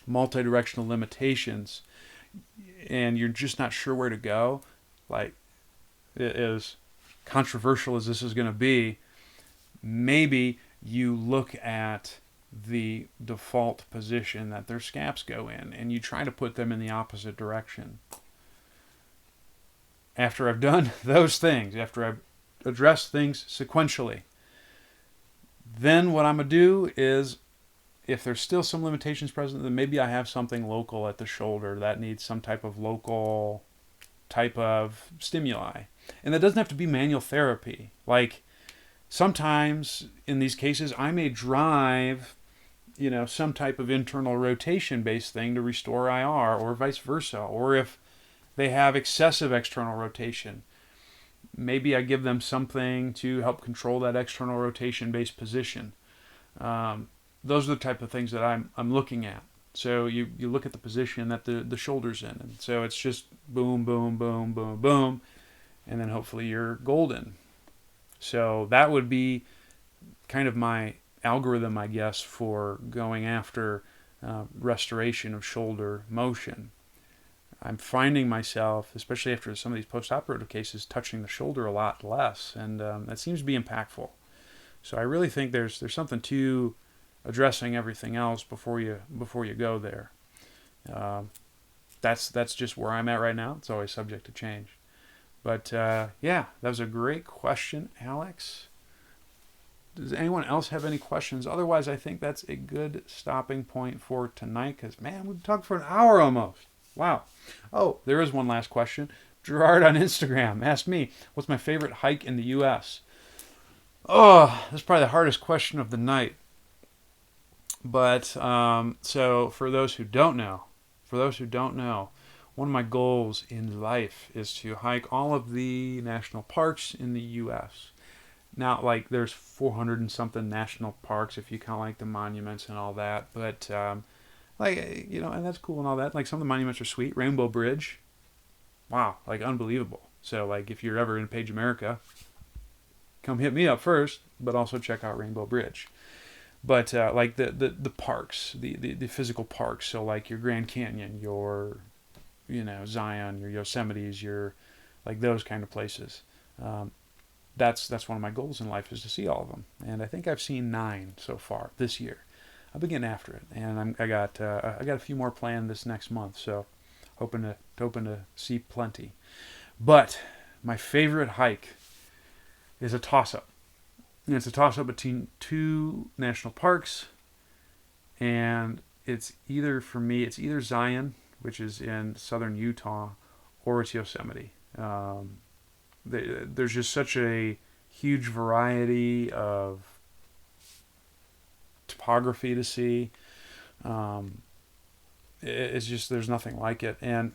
multi-directional limitations and you're just not sure where to go, like, as controversial as this is going to be, maybe you look at the default position that their scaps go in and you try to put them in the opposite direction. After I've done those things, after I've addressed things sequentially, then what I'm going to do is, if there's still some limitations present, then maybe I have something local at the shoulder that needs some type of local type of stimuli. And that doesn't have to be manual therapy. Like, sometimes in these cases, I may drive, some type of internal rotation-based thing to restore IR, or vice versa. Or if they have excessive external rotation, maybe I give them something to help control that external rotation-based position. Those are the type of things that I'm looking at. So you look at the position that the shoulder's in. And so it's just boom, boom, boom, boom, boom. And then hopefully you're golden. So that would be kind of my algorithm, I guess, for going after restoration of shoulder motion. I'm finding myself, especially after some of these post-operative cases, touching the shoulder a lot less, and that seems to be impactful. So I really think there's something to addressing everything else before you go there. That's just where I'm at right now. It's always subject to change. But yeah, that was a great question, Alex. Does anyone else have any questions? Otherwise, I think that's a good stopping point for tonight, because, man, we've talked for an hour almost. Wow. Oh, there is one last question. Gerard on Instagram asked me, what's my favorite hike in the U.S.? Oh, that's probably the hardest question of the night. But, so for those who don't know, one of my goals in life is to hike all of the national parks in the U.S. Now, like, there's 400 and something national parks if you count, like, the monuments and all that. But, like, you know, and that's cool and all that. Like, some of the monuments are sweet. Rainbow Bridge. Wow, like, unbelievable. So, like, if you're ever in Page America, come hit me up first, but also check out Rainbow Bridge. But, like, the parks, the physical parks. So, like, your Grand Canyon, your, you know, Zion, your Yosemites, your, like, those kind of places. That's one of my goals in life, is to see all of them. And I think I've seen 9 so far this year. I've been getting after it, and I got a few more planned this next month, so hoping to see plenty. But my favorite hike is a toss-up. And it's a toss-up between 2 national parks, and it's either Zion, which is in southern Utah, or it's Yosemite. There's just such a huge variety of topography to see. It's just, there's nothing like it. And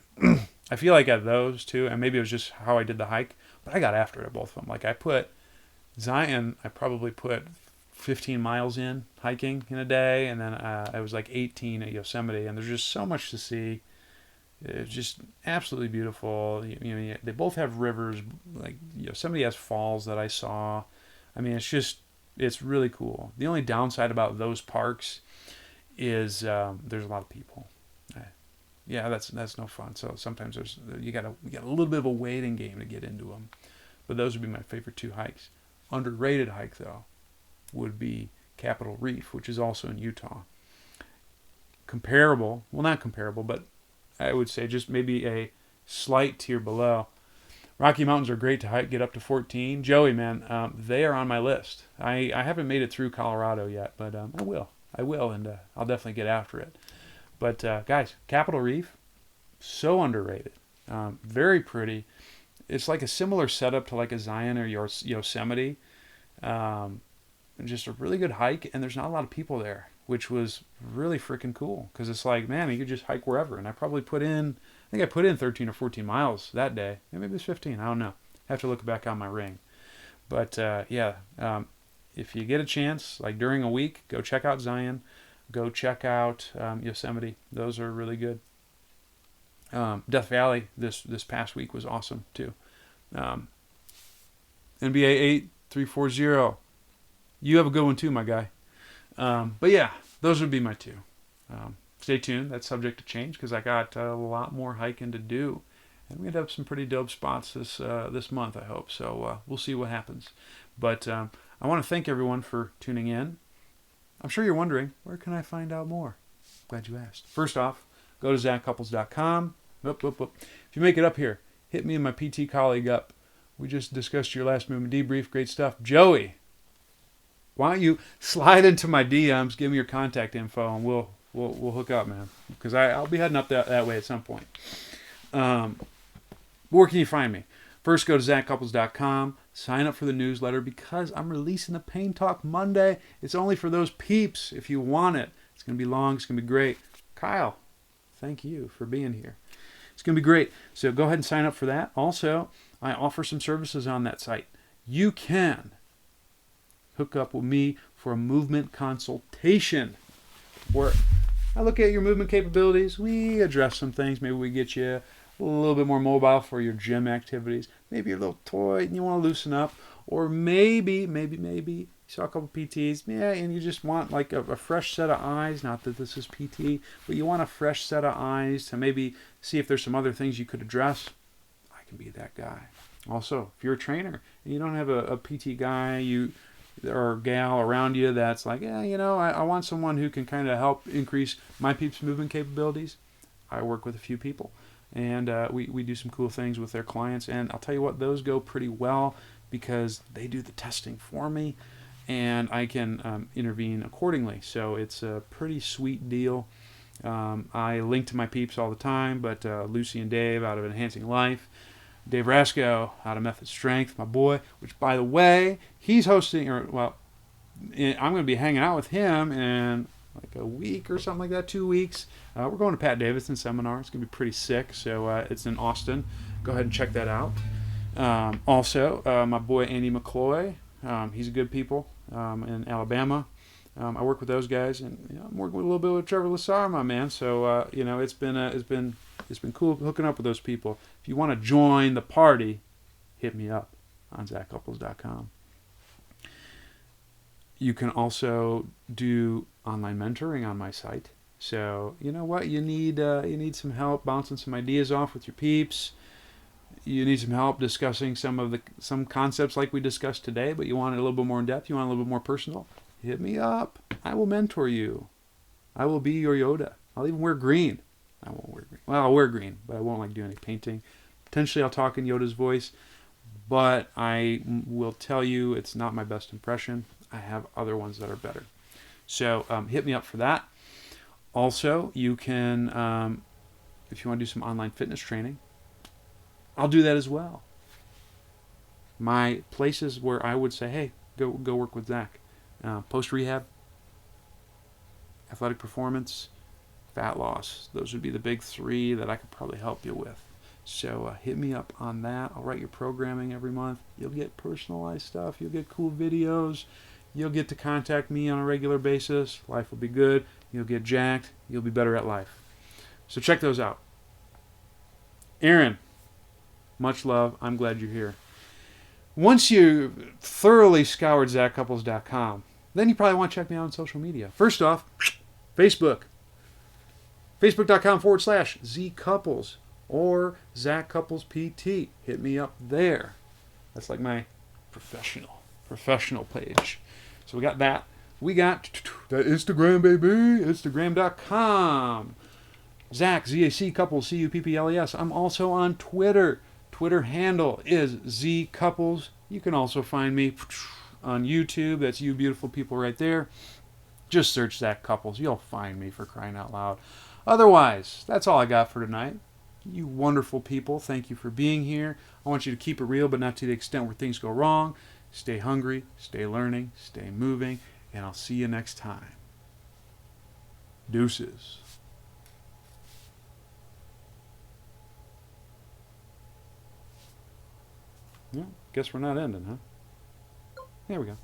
I feel like at those two, and maybe it was just how I did the hike, but I got after it at both of them. Like, I put Zion, I probably put 15 miles in hiking in a day, and then I was like 18 at Yosemite, and there's just so much to see. It's just absolutely beautiful. You know, they both have rivers. Like, Yosemite has falls that I saw. I mean, it's really cool. The only downside about those parks is there's a lot of people. Yeah, that's no fun. So sometimes you got a little bit of a waiting game to get into them. But those would be my favorite 2 hikes. Underrated hike, though, would be Capitol Reef, which is also in Utah. Comparable, well, not comparable, but I would say just maybe a slight tier below. Rocky Mountains are great to hike, get up to 14. Joey, man, they are on my list. I haven't made it through Colorado yet, but I will, and I'll definitely get after it. But guys, Capitol Reef, so underrated. Very pretty. It's like a similar setup to like a Zion or Yosemite. Just a really good hike, and there's not a lot of people there, which was really freaking cool, because it's like, man, you could just hike wherever. And I put in 13 or 14 miles that day. Maybe it was 15, I don't know. I have to look back on my ring. But yeah, if you get a chance, like during a week, go check out Zion, go check out Yosemite. Those are really good. Death Valley this past week was awesome too. NBA 8340, you have a good one too, my guy. But yeah, those would be my 2. Stay tuned. That's subject to change, because I got a lot more hiking to do, and we have some pretty dope spots this month, I hope. So we'll see what happens. But I want to thank everyone for tuning in. I'm sure you're wondering, where can I find out more? Glad you asked. First off, go to ZachCouples.com. If you make it up here, hit me and my PT colleague up. We just discussed your last movement debrief. Great stuff. Joey, why don't you slide into my DMs, give me your contact info, and we'll hook up, man. Because I'll be heading up that way at some point. Where can you find me? First, go to ZachCouples.com. Sign up for the newsletter, because I'm releasing a Pain Talk Monday. It's only for those peeps if you want it. It's going to be long. It's going to be great. Kyle, thank you for being here. It's going to be great. So go ahead and sign up for that. Also, I offer some services on that site. You can hook up with me for a movement consultation, where I look at your movement capabilities. We address some things. Maybe we get you a little bit more mobile for your gym activities. Maybe you're a little toy and you want to loosen up. Or maybe, you saw a couple PTs, yeah, and you just want like a fresh set of eyes. Not that this is PT, but you want a fresh set of eyes to maybe see if there's some other things you could address. I can be that guy. Also, if you're a trainer and you don't have a PT guy or gal around you that's like, yeah, I want someone who can kind of help increase my peeps' movement capabilities. I work with a few people, and we do some cool things with their clients. And I'll tell you what, those go pretty well because they do the testing for me, and I can intervene accordingly. So it's a pretty sweet deal. I link to my peeps all the time, but Lucy and Dave out of Enhancing Life, Dave Rasco out of Method Strength, my boy, which, by the way, he's hosting, I'm going to be hanging out with him in like a week or something like that, 2 weeks. We're going to Pat Davidson's seminar. It's going to be pretty sick. So it's in Austin. Go ahead and check that out. Also, my boy Andy McCloy, he's a good people in Alabama. I work with those guys, and I'm working with a little bit with Trevor Lassar, my man. So it's been cool hooking up with those people. If you want to join the party, hit me up on ZachCouples.com. You can also do online mentoring on my site. So you know what, you need some help bouncing some ideas off with your peeps. You need some help discussing some concepts like we discussed today, but you want it a little bit more in depth. You want it a little bit more personal. Hit me up. I will mentor you. I will be your Yoda. I'll even wear green. I won't wear green. Well, I'll wear green, but I won't do any painting. Potentially I'll talk in Yoda's voice, but I will tell you it's not my best impression. I have other ones that are better. So hit me up for that. Also, you can, if you want to do some online fitness training, I'll do that as well. My places where I would say, hey, go work with Zach. Post-rehab, athletic performance, fat loss. Those would be the big three that I could probably help you with. So hit me up on that. I'll write your programming every month. You'll get personalized stuff. You'll get cool videos. You'll get to contact me on a regular basis. Life will be good. You'll get jacked. You'll be better at life. So check those out. Aaron, much love. I'm glad you're here. Once you thoroughly scoured ZachCouples.com, then you probably want to check me out on social media. First off, Facebook. Facebook.com/ZCouples or Zach Couples PT. Hit me up there. That's like my professional page. So we got that. We got that Instagram, baby. Instagram.com. Zach, Z-A-C Couples, C-U-P-P-L-E-S. I'm also on Twitter. Twitter handle is ZCouples. You can also find me on YouTube. That's you beautiful people right there. Just search Zach Couples. You'll find me, for crying out loud. Otherwise, that's all I got for tonight. You wonderful people, thank you for being here. I want you to keep it real, but not to the extent where things go wrong. Stay hungry, stay learning, stay moving, and I'll see you next time. Deuces. Yeah, guess we're not ending, huh? There we go.